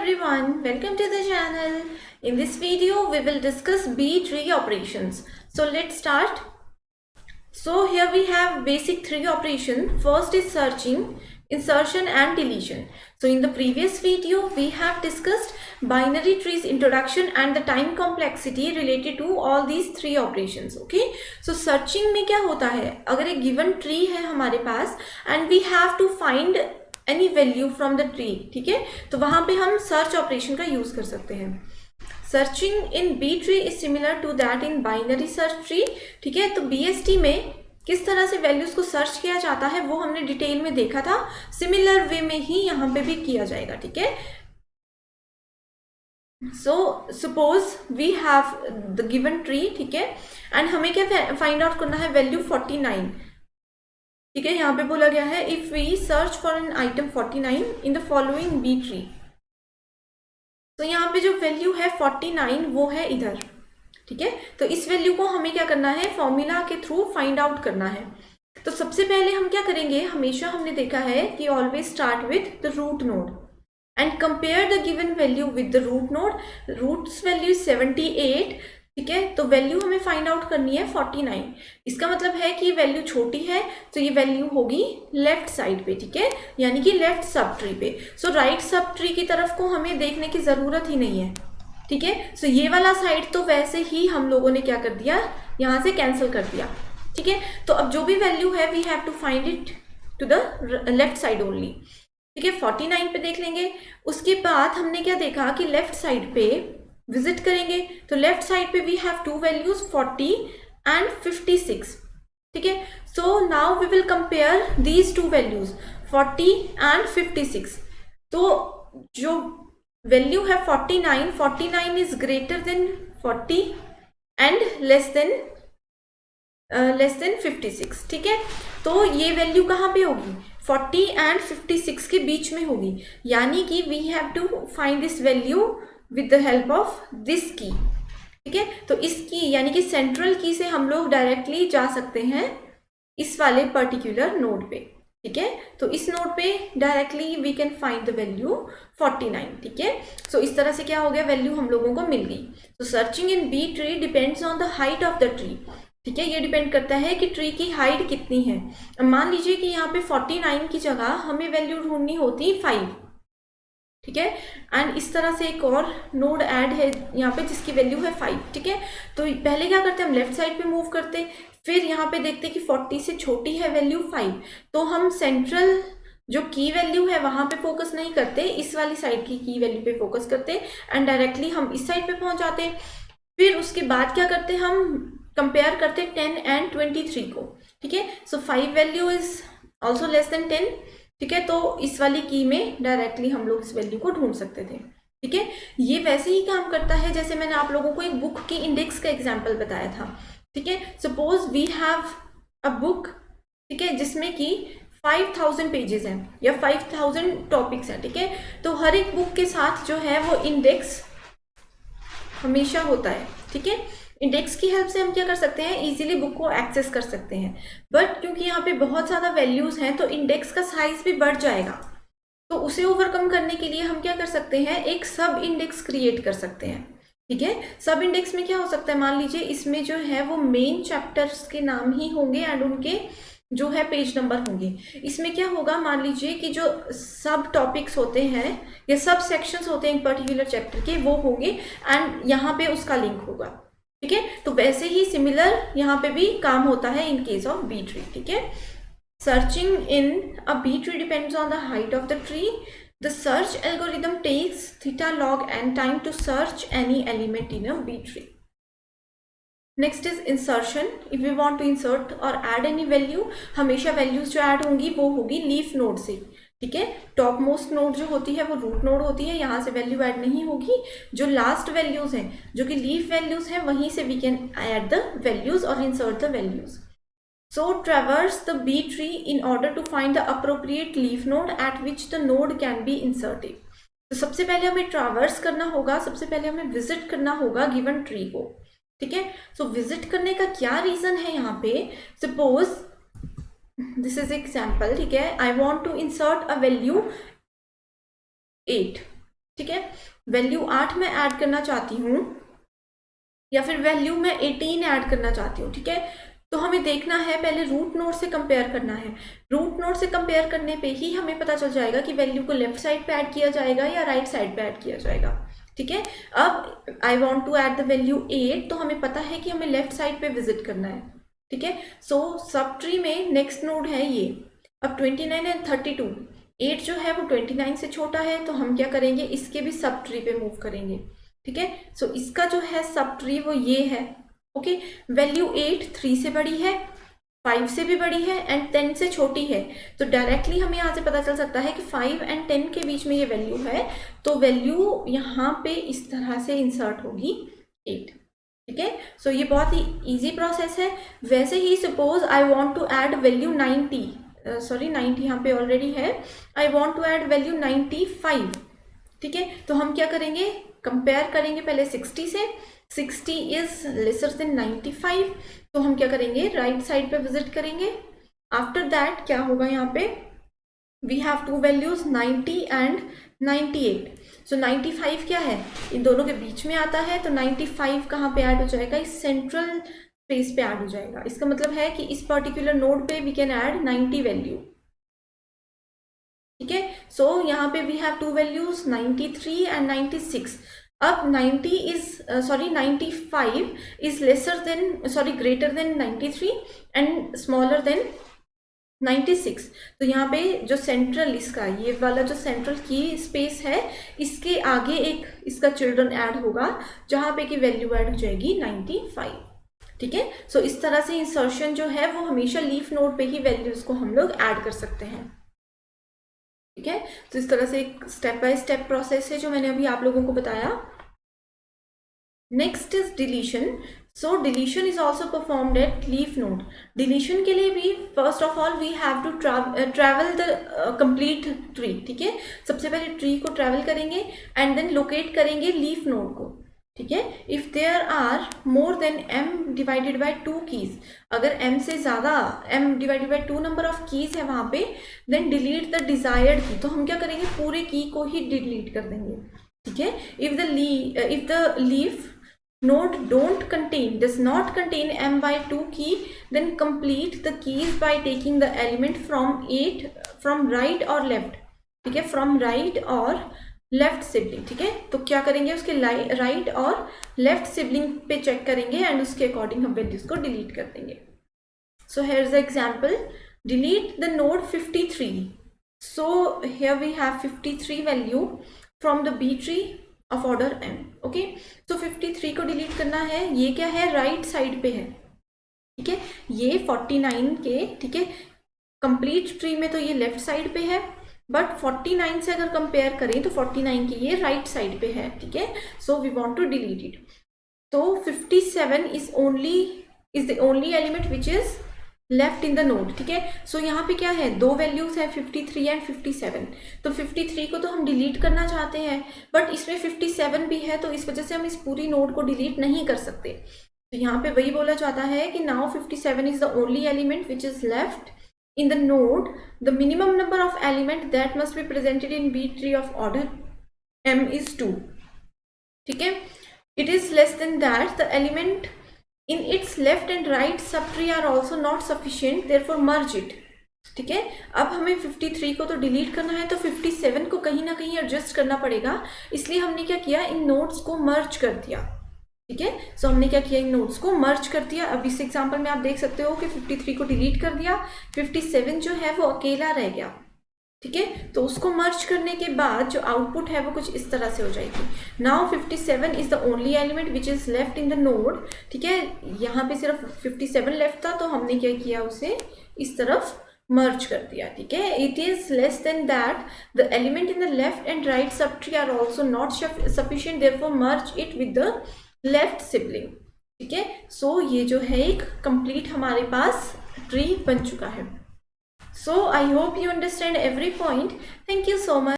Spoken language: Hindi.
everyone, welcome to the channel. In this video we will discuss B-tree operations. So let's start. So here we have basic three operations. First is searching, insertion and deletion. So in the previous video we have discussed binary trees introduction and the time complexity related to all these three operations. Okay, so searching में क्या होता है, अगर एक given tree है हमारे पास and we have to find any value from the tree, ठीक है, तो वहां पे हम सर्च ऑपरेशन का यूज कर सकते हैं. Searching in B tree is similar to that in binary search tree. ठीक है, तो बीएसटी में किस तरह से वैल्यूज को सर्च किया जाता है वो हमने डिटेल में देखा था. सिमिलर वे में ही यहाँ पे भी किया जाएगा. ठीक है, so suppose we have the given tree, ठीक है, एंड हमें क्या फाइंड आउट करना है, वैल्यू 49. ठीक है, यहाँ पे बोला गया है if we search for an item 49 in the following B tree. तो यहाँ पे जो वैल्यू है 49 वो है इधर. ठीक है, तो इस वैल्यू को हमें क्या करना है, फॉर्मूला के थ्रू फाइंड आउट करना है. तो सबसे पहले हम क्या करेंगे, हमेशा हमने देखा है कि always start with the root node and compare the given value with the root node. Roots value 78. ठीक है, तो वैल्यू हमें फाइंड आउट करनी है 49. इसका मतलब है कि वैल्यू छोटी है तो ये वैल्यू होगी लेफ्ट साइड पे. ठीक है, यानी कि लेफ्ट सब ट्री पे. सो राइट सब ट्री की तरफ को हमें देखने की जरूरत ही नहीं है. ठीक है, सो ये वाला साइड तो वैसे ही हम लोगों ने क्या कर दिया, यहाँ से कैंसिल कर दिया. ठीक है, तो अब जो भी वैल्यू है we have to find it to the left side only. ठीक है, 49 पे देख लेंगे. उसके बाद हमने क्या देखा कि लेफ्ट साइड पे विजिट करेंगे तो लेफ्ट साइड पे we have two values 40 and 56. ठीक है, so now we will compare these two values 40 and 56. तो जो वैल्यू है 49 is greater than 40 and less than 56. ठीक है, तो ये वैल्यू कहाँ पे होगी, 40 एंड 56 के बीच में होगी. यानी कि we have to find this value with the help of this key. ठीक है, तो इस की यानी कि सेंट्रल की से हम लोग डायरेक्टली जा सकते हैं इस वाले पर्टिकुलर नोड पे. ठीक है, तो इस नोड पे directly we can find the value 49. ठीक है, सो इस तरह से क्या हो गया, वैल्यू हम लोगों को मिल गई. तो searching in B tree depends on the height of the tree. ठीक है, ये डिपेंड करता है कि ट्री की हाइट कितनी है. मान लीजिए कि यहाँ पे 49 की जगह हमें वैल्यू ढूंढनी होती 5. ठीक है, एंड इस तरह से एक और नोड ऐड है यहाँ पे जिसकी वैल्यू है 5. ठीक है, तो पहले क्या करते हैं, हम लेफ्ट साइड पे मूव करते, फिर यहाँ पे देखते कि 40 से छोटी है वैल्यू 5, तो हम सेंट्रल जो की वैल्यू है वहां पे फोकस नहीं करते, इस वाली साइड की वैल्यू पे फोकस करते एंड डायरेक्टली हम इस साइड पे पहुंच जाते. फिर उसके बाद क्या करते, हम कंपेयर करते 10 एंड 23 को. ठीक है, सो 5 value is also less than 10. ठीक है, तो इस वाली की में डायरेक्टली हम लोग इस वैल्यू को ढूंढ सकते थे. ठीक है, ये वैसे ही काम करता है जैसे मैंने आप लोगों को एक बुक की इंडेक्स का एग्जांपल बताया था. ठीक है, suppose we have a book, ठीक है, जिसमें कि 5000 पेजेस हैं या 5000 टॉपिक्स हैं. ठीक है, तो हर एक बुक के साथ जो है वो इंडेक्स हमेशा होता है. ठीक है, इंडेक्स की हेल्प से हम क्या कर सकते हैं, इजीली बुक को एक्सेस कर सकते हैं. बट क्योंकि यहाँ पे बहुत ज़्यादा वैल्यूज हैं तो इंडेक्स का साइज भी बढ़ जाएगा. तो उसे ओवरकम करने के लिए हम क्या कर सकते हैं, एक सब इंडेक्स क्रिएट कर सकते हैं. ठीक है, सब इंडेक्स में क्या हो सकता है, मान लीजिए इसमें जो है वो मेन चैप्टर्स के नाम ही होंगे एंड उनके जो है पेज नंबर होंगे. इसमें क्या होगा, मान लीजिए कि जो सब टॉपिक्स होते हैं या सब सेक्शंस होते हैं एक पर्टिकुलर चैप्टर के वो होंगे एंड यहाँ पे उसका लिंक होगा. ठीक है, तो वैसे ही सिमिलर यहाँ पे भी काम होता है in case of B tree. ठीक है, searching in a B tree depends on the height of the tree. The search algorithm takes theta log n time to search any element in a B tree. Next is insertion. If we want to insert और ऐड एनी वैल्यू, हमेशा वैल्यूज जो ऐड होंगी वो होगी लीफ नोड से. ठीक है, टॉप मोस्ट नोड जो होती है वो रूट नोड होती है, यहाँ से वैल्यू ऐड नहीं होगी. जो लास्ट वैल्यूज हैं जो कि लीफ वैल्यूज हैं वहीं से we can add the values और insert the values. So traverse the B tree in order to find the appropriate leaf node at which the node can be inserted. तो सबसे पहले हमें ट्रैवर्स करना होगा, सबसे पहले हमें विजिट करना होगा गिवन ट्री को. ठीक है, सो विजिट करने का क्या रीजन है यहाँ पे, सपोज दिस इज एग्जाम्पल. ठीक है, I want to insert a value 8. ठीक है, वैल्यू 8 मैं ऐड करना चाहती हूँ या फिर वैल्यू मैं 18 ऐड करना चाहती हूँ, ठीक है, तो हमें देखना है, पहले रूट नोड से कंपेयर करना है। रूट नोड से कंपेयर करने पे ही हमें पता चल जाएगा कि वैल्यू को लेफ्ट साइड पे ऐड किया जाएगा या राइट साइड पे ऐड किया जाएगा, ठीक है। अब I want to add the value 8, तो हमें पता है कि हमें लेफ्ट साइड पे विजिट करना है, ठीक है। सो सब ट्री में नेक्स्ट नोड है ये। अब 29 एंड 32, 8 जो है वो 29 से छोटा है, तो हम क्या करेंगे, इसके भी सब ट्री पे मूव करेंगे, ठीक है। सो इसका जो है सब ट्री वो ये है, ओके। वैल्यू 8 3 से बड़ी है, 5 से भी बड़ी है एंड 10 से छोटी है, तो डायरेक्टली हमें यहाँ से पता चल सकता है कि 5 एंड 10 के बीच में ये वैल्यू है, तो वैल्यू यहाँ पे इस तरह से इंसर्ट होगी 8, ठीक है। सो ये बहुत ही इजी प्रोसेस है। वैसे ही suppose I want to add value 90, sorry 90 यहाँ पे ऑलरेडी है, I want to add value 95, ठीक है। तो हम क्या करेंगे, कंपेयर करेंगे पहले 60 से, 60 इज लेसर देन 95, तो हम क्या करेंगे, राइट साइड पे विजिट करेंगे। आफ्टर दैट क्या होगा, यहाँ पे we have two values 90 and 98, so 95 क्या है, इन दोनों के बीच में आता है, तो 95 कहाँ पे ऐड हो जाएगा, इस सेंट्रल स्पेस पे ऐड हो जाएगा। इसका मतलब है कि इस पर्टिकुलर नोड पे वी कैन ऐड 90 वैल्यू, ठीक है। सो यहाँ पे we have two values 93 and 96। अब 90 is sorry 95 is lesser than sorry greater than 93 and smaller than 96, तो यहाँ पे जो सेंट्रल इसका ये वाला जो सेंट्रल की स्पेस है, इसके आगे एक इसका चिल्ड्रन ऐड होगा, जहाँ पे की वैल्यू ऐड हो जाएगी 95, ठीक है। सो इस तरह से इंसर्शन जो है वो हमेशा लीफ नोड पे ही वैल्यूज को हम लोग ऐड कर सकते हैं, ठीक है। तो इस तरह से एक स्टेप बाय स्टेप प्रोसेस है जो मैंने अभी आप लोगों को बताया। Next is deletion. So deletion is also performed at leaf node. Deletion के लिए भी first of all we have to travel the complete tree, ठीक है। सबसे पहले ट्री को ट्रैवल करेंगे एंड देन लोकेट करेंगे लीफ नोड को, ठीक है। If there are more than m divided by 2 keys, अगर m से ज्यादा m divided by 2 number of keys है वहां पे, देन डिलीट द डिजायर्ड की, तो हम क्या करेंगे, पूरे की को ही डिलीट कर देंगे, ठीक है। If the leaf node does not contain m by 2 key, then complete the keys by taking the element from right or left, ठीक है, from right or left sibling, ठीक है। तो क्या करेंगे, उसके राइट और लेफ्ट सिबलिंग पे चेक करेंगे एंड उसके अकॉर्डिंग हम वैल्यूज को डिलीट कर देंगे। So here is the example, delete the node 53, so here we have 53 value from the B tree of order m, okay. तो 53 को डिलीट करना है, ये क्या है, राइट साइड पे है, ठीक है। ये 49 के, ठीक है, कंप्लीट ट्री में तो ये लेफ्ट साइड पे है, बट 49 से अगर कंपेयर करें तो 49 की ये राइट साइड पे है, ठीक है। So we want to delete it. तो 57 is the only element which is left in the node, ठीक है। सो यहाँ पे क्या है, दो वैल्यूज है 53 एंड 57, तो 53 को तो हम डिलीट करना चाहते हैं, बट इसमें 57 भी है, तो इस वजह से हम इस पूरी नोड को डिलीट नहीं कर सकते। तो यहाँ पे वही बोला जाता है कि now 57 is the only element which is left in the node, the minimum number of element that must be presented in B tree of order m is 2, ठीक है। It is less than that, the element in its left and right subtree are also not sufficient, therefore merge it, ठीक है। अब हमें 53 को तो डिलीट करना है, तो 57 को कहीं ना कहीं एडजस्ट करना पड़ेगा, इसलिए हमने क्या किया, इन नोड्स को मर्ज कर दिया, ठीक है। सो हमने क्या किया, इन नोड्स को मर्ज कर दिया। अब इस एग्जांपल में आप देख सकते हो कि 53 को डिलीट कर दिया, 57 जो है वो अकेला रह गया, ठीक है। तो उसको मर्ज करने के बाद जो आउटपुट है वो कुछ इस तरह से हो जाएगी। Now 57 is the only element which is left in the node, ठीक है। यहाँ पे सिर्फ 57 लेफ्ट था, तो हमने क्या किया, उसे इस तरफ मर्ज कर दिया, ठीक है। It is less than that, the element in the left and right subtree are also not sufficient, therefore merge it with the left sibling, ठीक है। सो ये जो है एक कंप्लीट हमारे पास ट्री बन चुका है। So I hope you understand every point. Thank you so much.